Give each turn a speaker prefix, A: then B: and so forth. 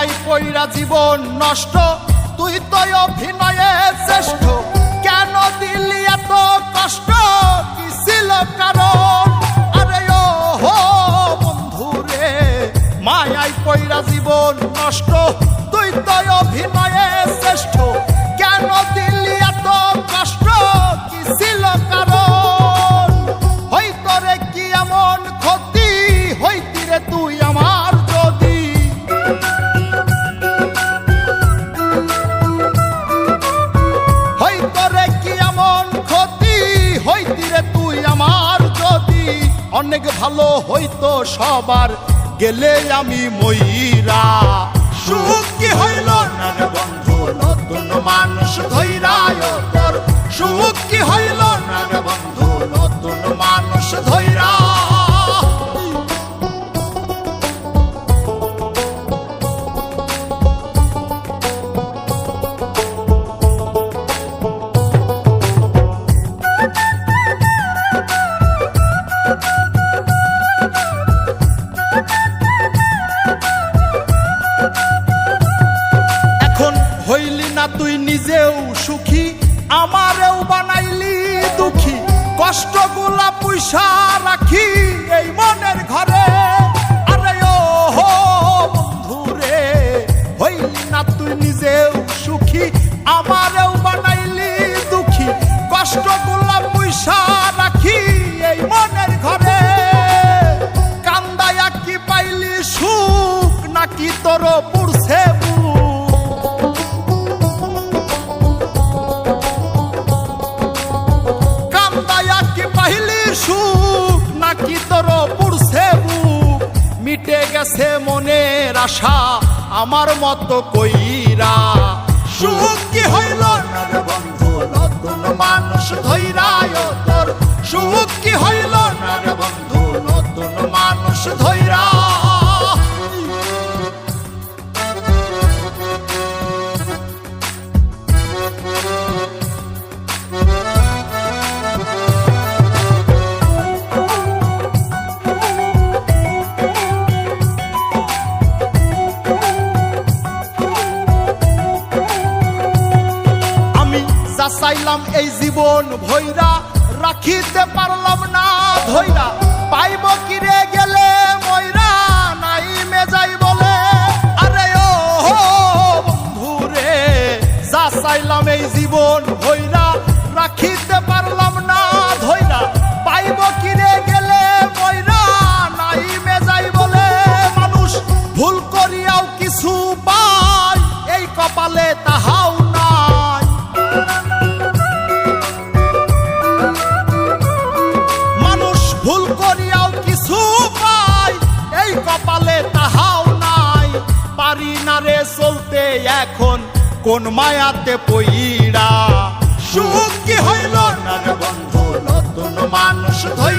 A: মায়াই কইরা জীবন নষ্ট, তুই তো অভিনয়ে শ্রেষ্ঠ, কেন দিলি এত কষ্ট, কি ছিল কারণ? আরে ও হো বন্ধু রে, মায়াই কইরা জীবন নষ্ট, তুই তো অভিনয়ে শ্রেষ্ঠ, কেন দিলি এত কষ্ট, কি ছিল কারণ? হইতো রে কি এমন ক্ষতি, হইতি রে তুই আমার যদি, হইতো রে কি এমন ক্ষতি, হইতি রে তুই আমার যদি, অনেক ভালো হইতো সবার গেলে আমি ময়রা। সুখ কি হইল না রে বন্ধু নতুন মানুষ ধইরা, তোর সুখ কি হইল না রে বন্ধু নতুন মানুষ ধইরা। হইলি না তুই নিজেও সুখী, আমারেও বানাইলি দুঃখী, কষ্টগুলা পয়সা রাখি এই মনের ঘরে। আরে ও হো বন্ধু রে, হইলি না তুই নিজেও সুখী, আমারেও বানাইলি দুঃখী, কষ্টগুলা পয়সা রাখি এই মনের ঘরে। কান্দায়া কি পাইলি সুখ, নাকি তোর পুরছে সুখ, নাকি তোর পুরছে বুক? মিটে গেছে মনের আশা আমার মতো কইরা। সুখ কি হইল না রে বন্ধু নতুন মানুষ ধইরা, তোর সুখ কি হইল না রে বন্ধু নতুন মানুষ ধইরা। চাইলাম এই জীবন ভৈরা, রাখিতে পারলাম না ধৈরা, পাইব কিরে গেলে ময়রা, নাই মেজাই বলে। আরে ও বন্ধু রে, যা চাইলাম এই জীবন ভৈরা, রাখিতে পারলাম না ধৈরা, পাইব কিরে গেলে ময়রা, নাই মেজাই বলে। মানুষ ভুল করিয়াও কিছু পায়, এই কপালে তাহাও নাই। ভুল করিয়াও কিছু পাই, এই কপালে তাহাও নাই। পারি না রে চলতে এখন কোন মায়াতে পইরা। সুখ কি হইল না রে বন্ধু নতুন মানুষ ধইরা।